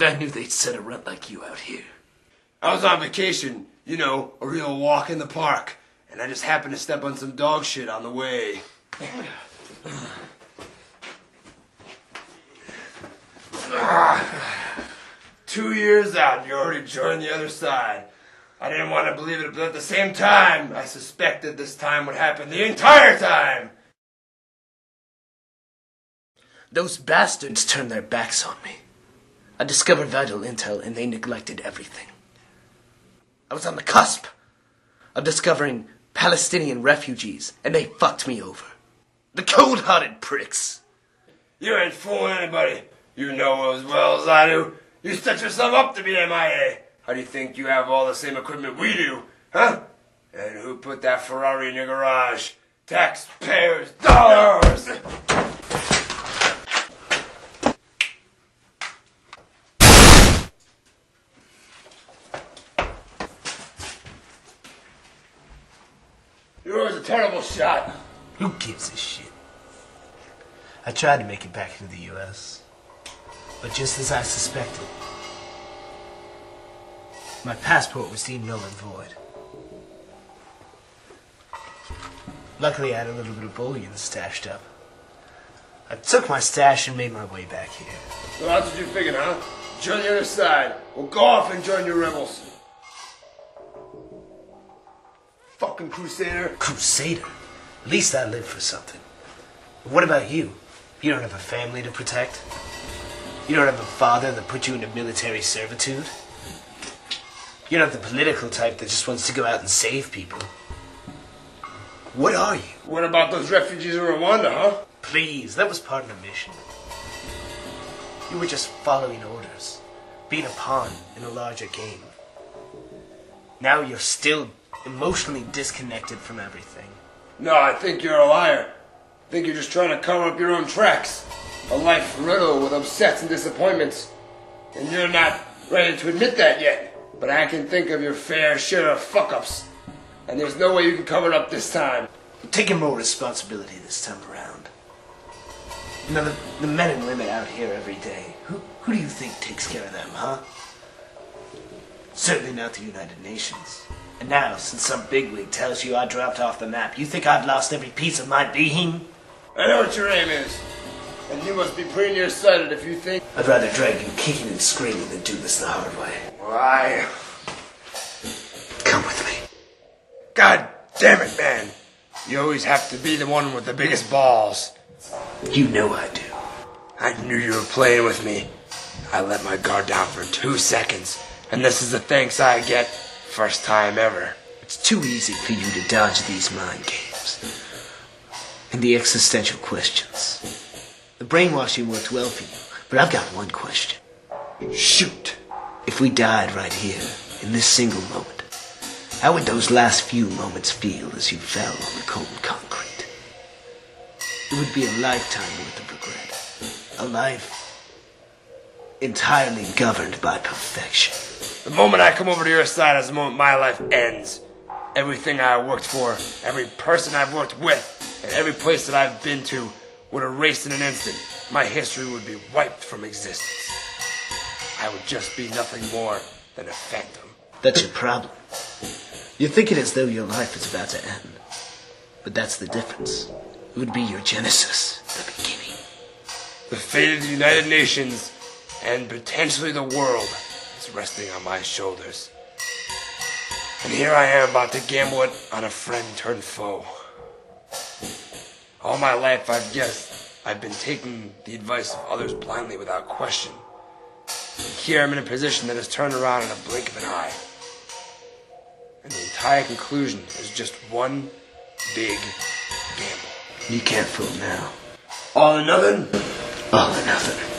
I knew they'd set a runt like you out here. I was on vacation, you know, a real walk in the park, and I just happened to step on some dog shit on the way. 2 years out, and you already joined the other side. I didn't want to believe it, but at the same time, I suspected this time would happen the entire time. Those bastards turned their backs on me. I discovered vital intel and they neglected everything. I was on the cusp of discovering Palestinian refugees and they fucked me over. The cold-hearted pricks. You ain't fooling anybody. You know as well as I do. You set yourself up to be MIA. How do you think you have all the same equipment we do, huh? And who put that Ferrari in your garage? Taxpayers' dollars! Yours a terrible shot. Who gives a shit? I tried to make it back into the U.S., but just as I suspected, my passport was deemed null and void. Luckily, I had a little bit of bullion stashed up. I took my stash and made my way back here. So that's what you figured, huh? Join the other side. Well, go off and join your rebels. Fucking crusader. Crusader? At least I live for something. What about you? You don't have a family to protect? You don't have a father that put you into military servitude? You're not the political type that just wants to go out and save people. What are you? What about those refugees in Rwanda, huh? Please, that was part of the mission. You were just following orders, being a pawn in a larger game. Now you're still emotionally disconnected from everything. No, I think you're a liar. I think you're just trying to cover up your own tracks. A life riddled with upsets and disappointments. And you're not ready to admit that yet. But I can think of your fair share of fuck-ups. And there's no way you can cover it up this time. I'm taking more responsibility this time around. You know, the men and women out here every day, who do you think takes care of them, huh? Certainly not the United Nations. And now, since some bigwig tells you I dropped off the map, you think I've lost every piece of my being? I know what your aim is. And you must be pretty nearsighted if you think... I'd rather drag you kicking and screaming than do this the hard way. Why? Come with me. God damn it, man. You always have to be the one with the biggest balls. You know I do. I knew you were playing with me. I let my guard down for 2 seconds. And this is the thanks I get. First time ever. It's too easy for you to dodge these mind games. And the existential questions. The brainwashing worked well for you, but I've got one question. Shoot. If we died right here, in this single moment, how would those last few moments feel as you fell on the cold concrete? It would be a lifetime worth of regret. A life entirely governed by perfection. The moment I come over to your side is the moment my life ends. Everything I worked for, every person I've worked with, and every place that I've been to would erase in an instant. My history would be wiped from existence. I would just be nothing more than a phantom. That's your problem. You think it as though your life is about to end. But that's the difference. It would be your genesis, the beginning. The fate of the United Nations and potentially the world is resting on my shoulders. And here I am about to gamble it on a friend turned foe. All my life I've guessed I've been taking the advice of others blindly without question. And here I'm in a position that is turned around in a blink of an eye. And the entire conclusion is just one big gamble. You can't fool now. All or nothing? All or nothing.